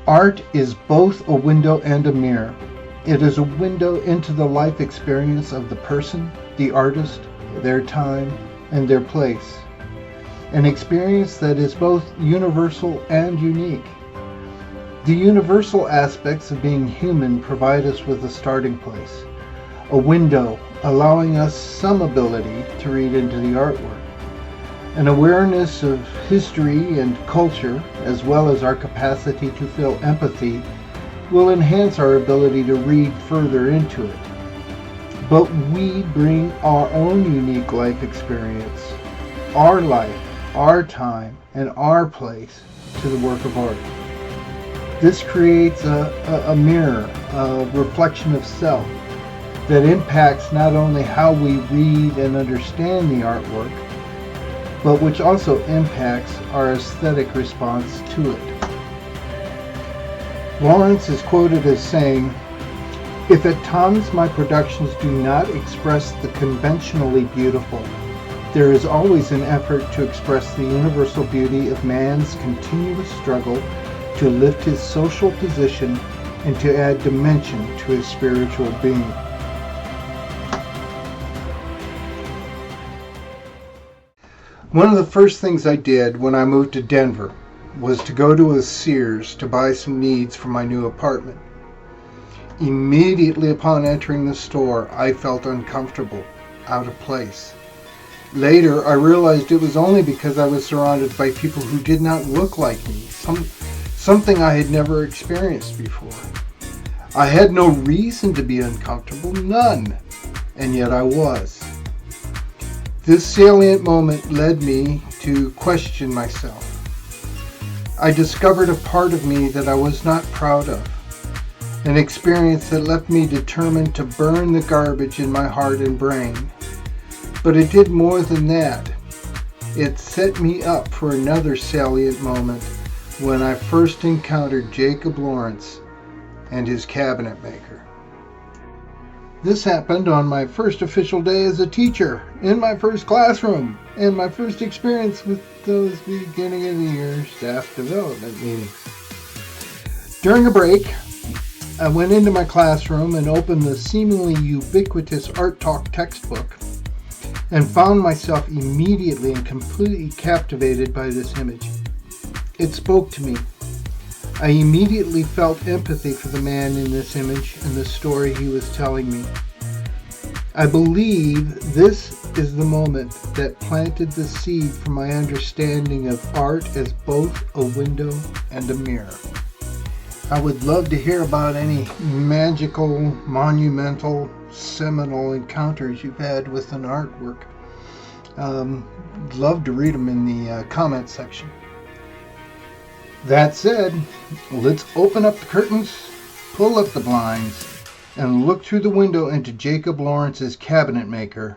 Art is both a window and a mirror. It is a window into the life experience of the person, the artist, their time, and their place. An experience that is both universal and unique. The universal aspects of being human provide us with a starting place, a window allowing us some ability to read into the artwork. An awareness of history and culture, as well as our capacity to feel empathy, will enhance our ability to read further into it. But we bring our own unique life experience, our life, our time, and our place to the work of art. This creates a mirror, a reflection of self that impacts not only how we read and understand the artwork, but which also impacts our aesthetic response to it. Lawrence is quoted as saying, "If at times my productions do not express the conventionally beautiful, there is always an effort to express the universal beauty of man's continuous struggle to lift his social position and to add dimension to his spiritual being." One of the first things I did when I moved to Denver was to go to a Sears to buy some needs for my new apartment. Immediately upon entering the store, I felt uncomfortable, out of place. Later, I realized it was only because I was surrounded by people who did not look like me, something I had never experienced before. I had no reason to be uncomfortable, none, and yet I was. This salient moment led me to question myself. I discovered a part of me that I was not proud of, an experience that left me determined to burn the garbage in my heart and brain. But it did more than that. It set me up for another salient moment when I first encountered Jacob Lawrence and his cabinet maker. This happened on my first official day as a teacher, in my first classroom, and my first experience with those beginning of the year staff development meetings. During a break, I went into my classroom and opened the seemingly ubiquitous Art Talk textbook and found myself immediately and completely captivated by this image. It spoke to me. I immediately felt empathy for the man in this image and the story he was telling me. I believe this is the moment that planted the seed for my understanding of art as both a window and a mirror. I would love to hear about any magical, monumental, seminal encounters you've had with an artwork. Love to read them in the comment section. That said, let's open up the curtains, pull up the blinds, and look through the window into Jacob Lawrence's cabinet maker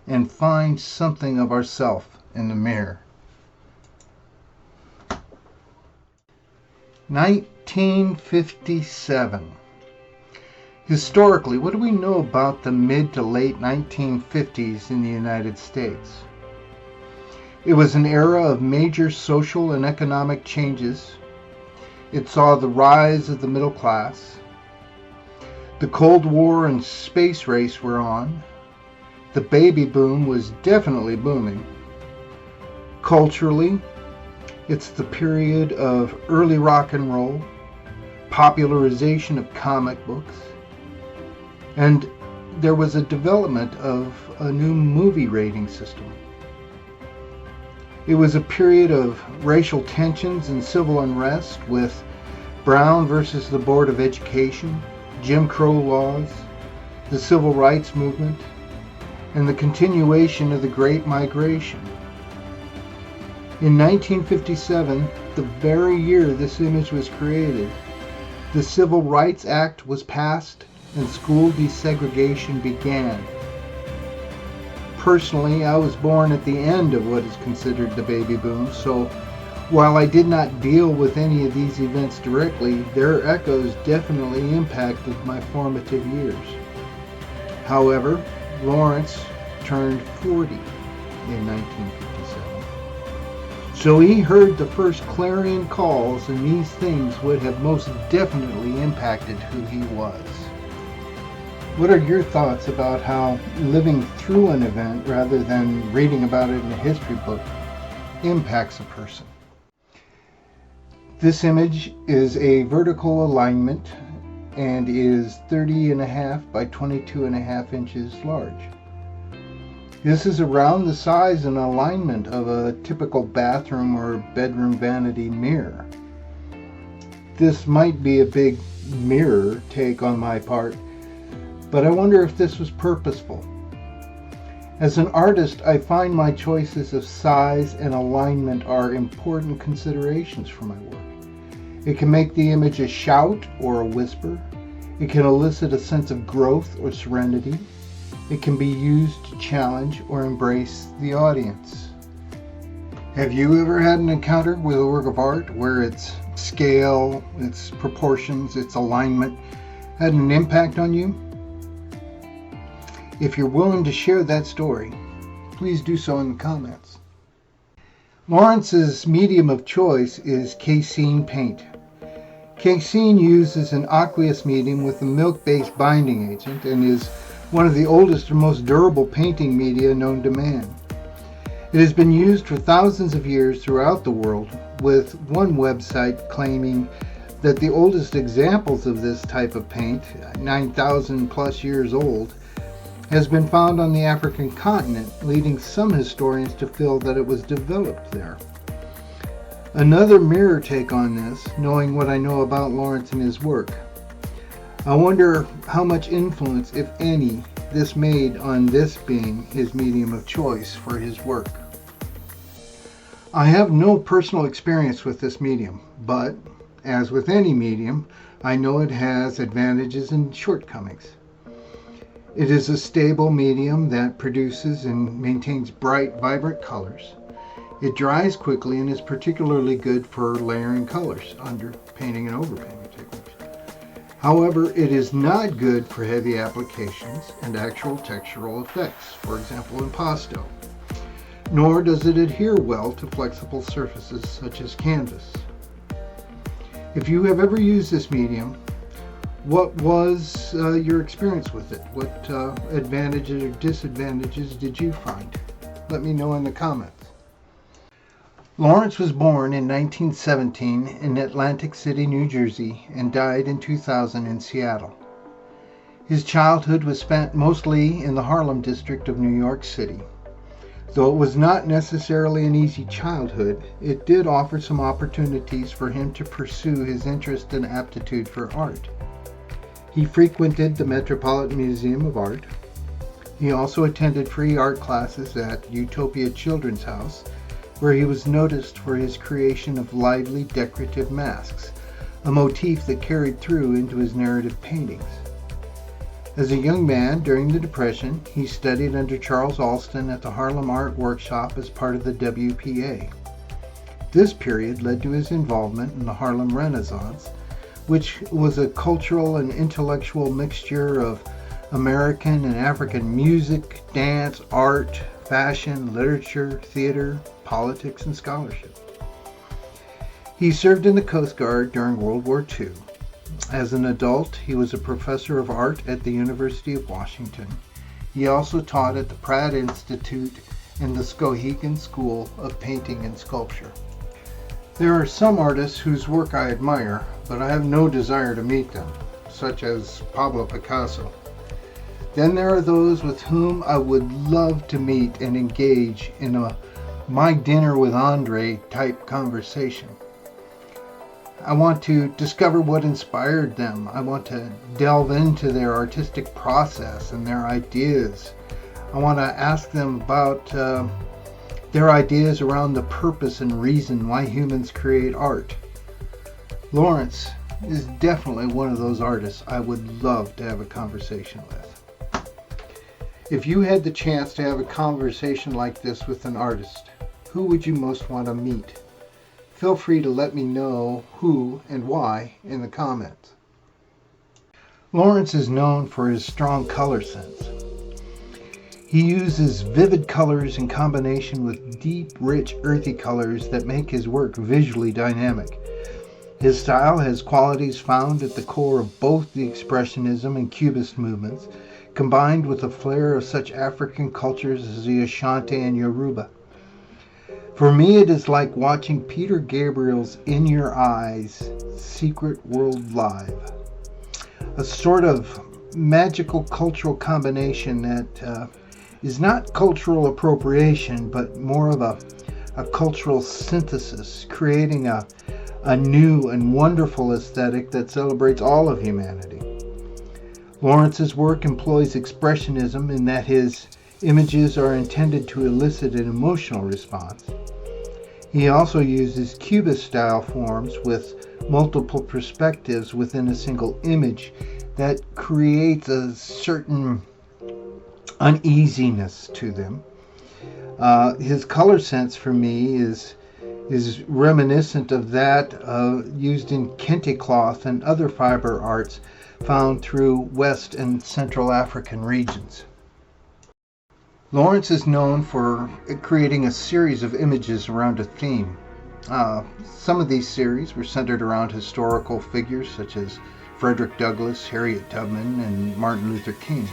and find something of ourself in the mirror. 1957. Historically, what do we know about the mid to late 1950s in the United States? It was an era of major social and economic changes. It saw the rise of the middle class. The Cold War and space race were on. The baby boom was definitely booming. Culturally, it's the period of early rock and roll, popularization of comic books, and there was a development of a new movie rating system. It was a period of racial tensions and civil unrest with Brown versus the Board of Education, Jim Crow laws, the Civil Rights Movement, and the continuation of the Great Migration. In 1957, the very year this image was created, the Civil Rights Act was passed and school desegregation began. Personally, I was born at the end of what is considered the baby boom, so while I did not deal with any of these events directly, their echoes definitely impacted my formative years. However, Lawrence turned 40 in 1957. So he heard the first clarion calls, and these things would have most definitely impacted who he was. What are your thoughts about how living through an event rather than reading about it in a history book impacts a person? This image is a vertical alignment and is 30.5 by 22.5 inches large. This is around the size and alignment of a typical bathroom or bedroom vanity mirror. This might be a big mirror take on my part, but I wonder if this was purposeful. As an artist, I find my choices of size and alignment are important considerations for my work. It can make the image a shout or a whisper. It can elicit a sense of growth or serenity. It can be used to challenge or embrace the audience. Have you ever had an encounter with a work of art where its scale, its proportions, its alignment had an impact on you? If you're willing to share that story, please do so in the comments. Lawrence's medium of choice is casein paint. Casein uses an aqueous medium with a milk-based binding agent and is one of the oldest and most durable painting media known to man. It has been used for thousands of years throughout the world, with one website claiming that the oldest examples of this type of paint, 9,000 plus years old, has been found on the African continent, leading some historians to feel that it was developed there. Another mirror take on this, knowing what I know about Lawrence and his work. I wonder how much influence, if any, this made on this being his medium of choice for his work. I have no personal experience with this medium, but, as with any medium, I know it has advantages and shortcomings. It is a stable medium that produces and maintains bright, vibrant colors. It dries quickly and is particularly good for layering colors, underpainting and overpainting techniques. However, it is not good for heavy applications and actual textural effects, for example impasto, nor does it adhere well to flexible surfaces such as canvas. If you have ever used this medium, what was your experience with it? What advantages or disadvantages did you find? Let me know in the comments. Lawrence was born in 1917 in Atlantic City, New Jersey, and died in 2000 in Seattle. His childhood was spent mostly in the Harlem district of New York City. Though it was not necessarily an easy childhood, it did offer some opportunities for him to pursue his interest and aptitude for art. He frequented the Metropolitan Museum of Art. He also attended free art classes at Utopia Children's House, where he was noticed for his creation of lively decorative masks, a motif that carried through into his narrative paintings. As a young man during the Depression, he studied under Charles Alston at the Harlem Art Workshop as part of the WPA. This period led to his involvement in the Harlem Renaissance, which was a cultural and intellectual mixture of American and African music, dance, art, fashion, literature, theater, politics, and scholarship. He served in the Coast Guard during World War II. As an adult, he was a professor of art at the University of Washington. He also taught at the Pratt Institute and the Skowhegan School of Painting and Sculpture. There are some artists whose work I admire, but I have no desire to meet them, such as Pablo Picasso. Then there are those with whom I would love to meet and engage in a My Dinner with Andre type conversation. I want to discover what inspired them. I want to delve into their artistic process and their ideas. I want to ask them about their ideas around the purpose and reason why humans create art. Lawrence is definitely one of those artists I would love to have a conversation with. If you had the chance to have a conversation like this with an artist, who would you most want to meet? Feel free to let me know who and why in the comments. Lawrence is known for his strong color sense. He uses vivid colors in combination with deep, rich, earthy colors that make his work visually dynamic. His style has qualities found at the core of both the Expressionism and Cubist movements, combined with a flair of such African cultures as the Ashanti and Yoruba. For me, it is like watching Peter Gabriel's In Your Eyes Secret World Live, a sort of magical cultural combination that is not cultural appropriation, but more of a cultural synthesis, creating a new and wonderful aesthetic that celebrates all of humanity. Lawrence's work employs expressionism in that his images are intended to elicit an emotional response. He also uses Cubist-style forms with multiple perspectives within a single image that creates a certain uneasiness to them. His color sense for me is reminiscent of that used in kente cloth and other fiber arts found through West and Central African regions. Lawrence is known for creating a series of images around a theme. Some of these series were centered around historical figures such as Frederick Douglass, Harriet Tubman, and Martin Luther King.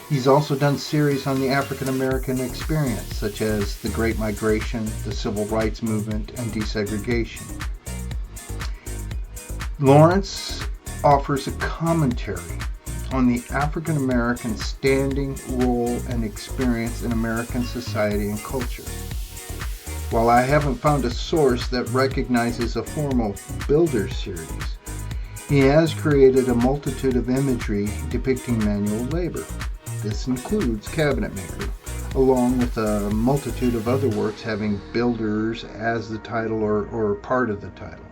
He's also done series on the African American experience, such as the Great Migration, the Civil Rights Movement, and desegregation. Lawrence offers a commentary on the African American standing, role, and experience in American society and culture. While I haven't found a source that recognizes a formal builder series, he has created a multitude of imagery depicting manual labor. This includes Cabinet Maker, along with a multitude of other works having builders as the title or part of the title.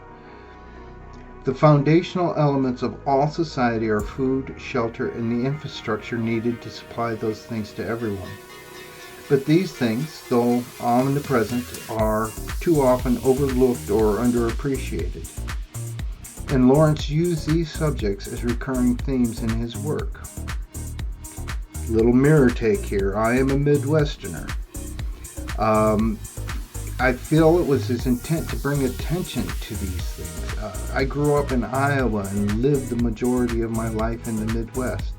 The foundational elements of all society are food, shelter, and the infrastructure needed to supply those things to everyone. But these things, though omnipresent, are too often overlooked or underappreciated. And Lawrence used these subjects as recurring themes in his work. Little mirror take here. I am a Midwesterner. I feel it was his intent to bring attention to these things. I grew up in Iowa and lived the majority of my life in the Midwest,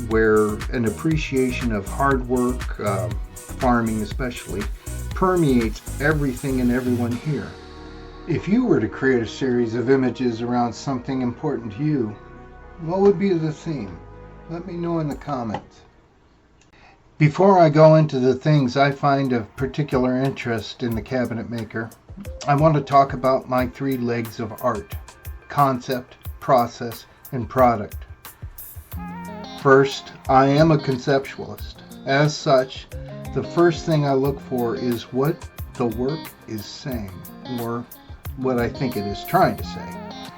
where an appreciation of hard work, farming especially, permeates everything and everyone here. If you were to create a series of images around something important to you, what would be the theme? Let me know in the comments. Before I go into the things I find of particular interest in the Cabinet Maker, I want to talk about my three legs of art: concept, process, and product. First, I am a conceptualist. As such, the first thing I look for is what the work is saying, or what I think it is trying to say.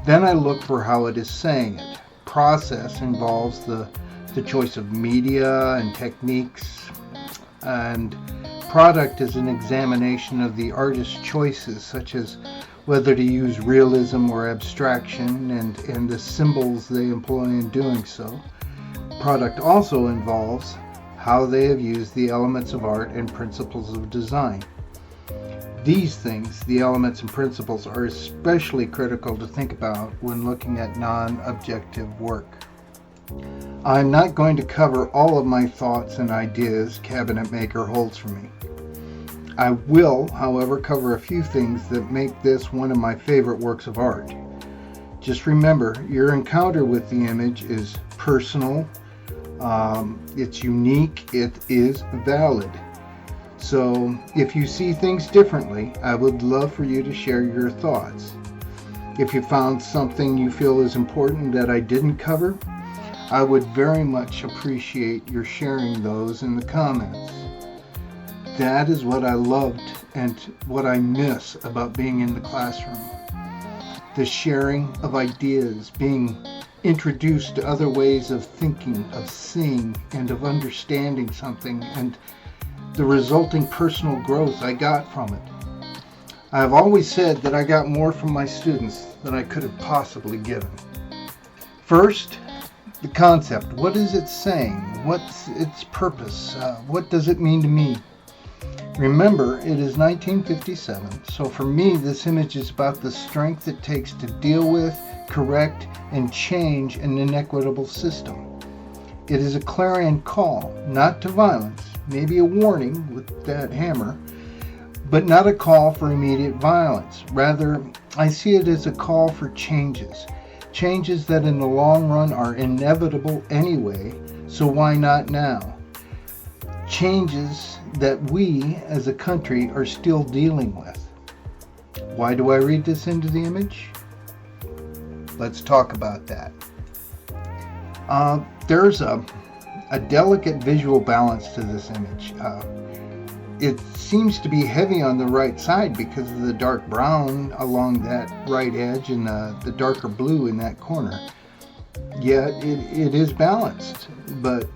Then I look for how it is saying it. Process involves the choice of media and techniques, and product is an examination of the artist's choices, such as whether to use realism or abstraction and the symbols they employ in doing so. Product also involves how they have used the elements of art and principles of design. These things, the elements and principles, are especially critical to think about when looking at non-objective work. I'm not going to cover all of my thoughts and ideas Cabinet Maker holds for me. I will, however, cover a few things that make this one of my favorite works of art. Just remember, your encounter with the image is personal, it's unique, it is valid. So if you see things differently, I would love for you to share your thoughts. If you found something you feel is important that I didn't cover, I would very much appreciate your sharing those in the comments. That is what I loved and what I miss about being in the classroom. The sharing of ideas, being introduced to other ways of thinking, of seeing, and of understanding something, and the resulting personal growth I got from it. I have always said that I got more from my students than I could have possibly given. First, The concept, what is it saying? What's its purpose? What does it mean to me? Remember, it is 1957, so for me this image is about the strength it takes to deal with, correct, and change an inequitable system. It is a clarion call, not to violence, maybe a warning with that hammer, but not a call for immediate violence. Rather, I see it as a call for changes. Changes that in the long run are inevitable anyway, so why not now? Changes that we as a country are still dealing with. Why do I read this into the image? Let's talk about that. There's a delicate visual balance to this image. It seems to be heavy on the right side because of the dark brown along that right edge and the darker blue in that corner. Yet it is balanced, but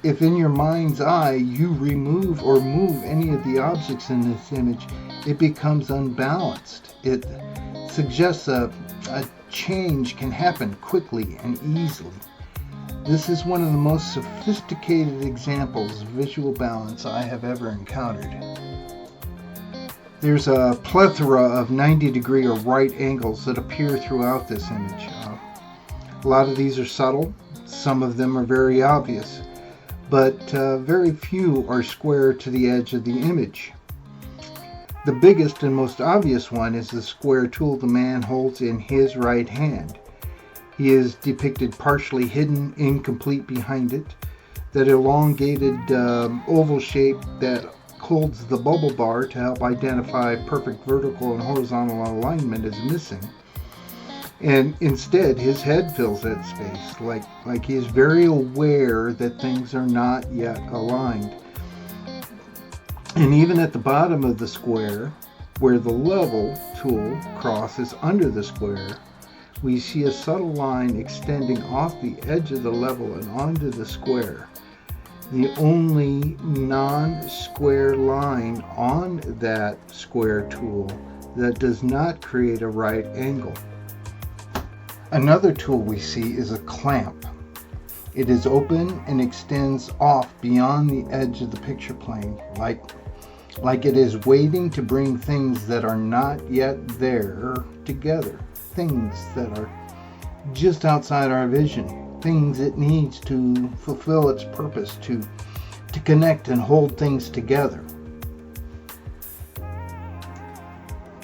if in your mind's eye you remove or move any of the objects in this image, it becomes unbalanced. It suggests a change can happen quickly and easily. This is one of the most sophisticated examples of visual balance I have ever encountered. There's a plethora of 90-degree or right angles that appear throughout this image. A lot of these are subtle, some of them are very obvious, but very few are square to the edge of the image. The biggest and most obvious one is the square tool the man holds in his right hand. He is depicted partially hidden, incomplete behind it. That elongated oval shape that holds the bubble bar to help identify perfect vertical and horizontal alignment is missing. And instead, his head fills that space, like he is very aware that things are not yet aligned. And even at the bottom of the square, where the level tool crosses under the square, we see a subtle line extending off the edge of the level and onto the square. The only non-square line on that square tool that does not create a right angle. Another tool we see is a clamp. It is open and extends off beyond the edge of the picture plane, like it is waiting to bring things that are not yet there together, things that are just outside our vision, things it needs to fulfill its purpose, to connect and hold things together.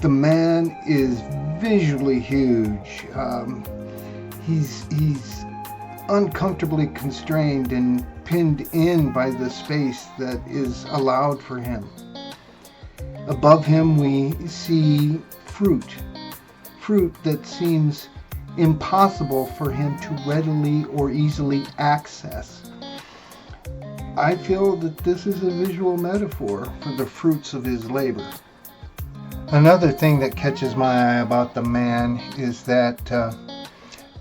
The man is visually huge. He's uncomfortably constrained and pinned in by the space that is allowed for him. Above him we see fruit that seems impossible for him to readily or easily access. I feel that this is a visual metaphor for the fruits of his labor. Another thing that catches my eye about the man is that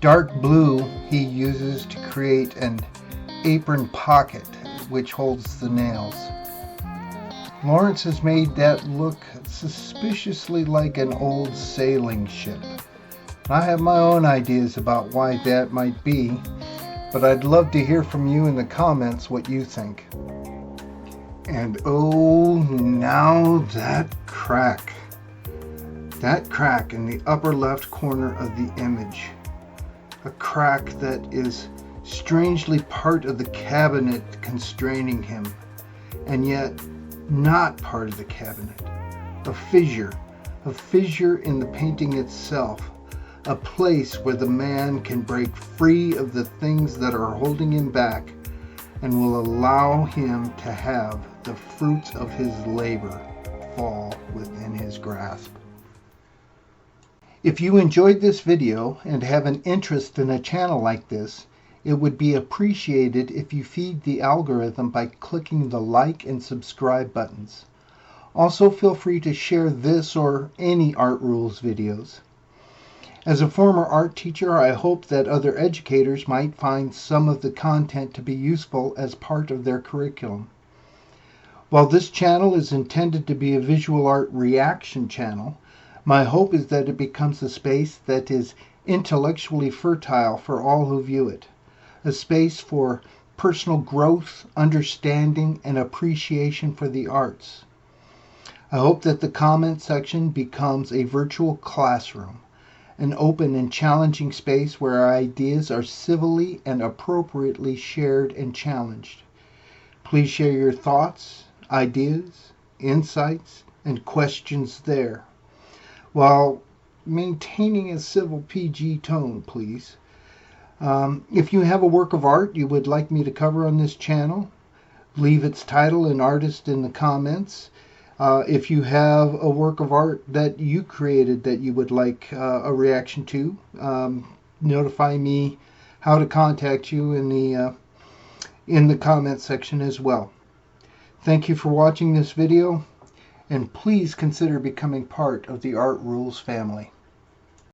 dark blue he uses to create an apron pocket which holds the nails. Lawrence has made that look suspiciously like an old sailing ship. I have my own ideas about why that might be, but I'd love to hear from you in the comments what you think. And oh, now that crack in the upper left corner of the image. A crack that is strangely part of the cabinet constraining him, and yet not part of the cabinet. A fissure in the painting itself, a place where the man can break free of the things that are holding him back and will allow him to have the fruits of his labor fall within his grasp. If you enjoyed this video and have an interest in a channel like this, it would be appreciated if you feed the algorithm by clicking the like and subscribe buttons. Also, feel free to share this or any Art Rules videos. As a former art teacher, I hope that other educators might find some of the content to be useful as part of their curriculum. While this channel is intended to be a visual art reaction channel, my hope is that it becomes a space that is intellectually fertile for all who view it. a space for personal growth, understanding, and appreciation for the arts. I hope that the comment section becomes a virtual classroom, an open and challenging space where our ideas are civilly and appropriately shared and challenged. Please share your thoughts, ideas, insights, and questions there, while maintaining a civil PG tone, please. If you have a work of art you would like me to cover on this channel, leave its title and artist in the comments. If you have a work of art that you created that you would like a reaction to, notify me how to contact you in the comment section as well. Thank you for watching this video, and please consider becoming part of the Art Rules family.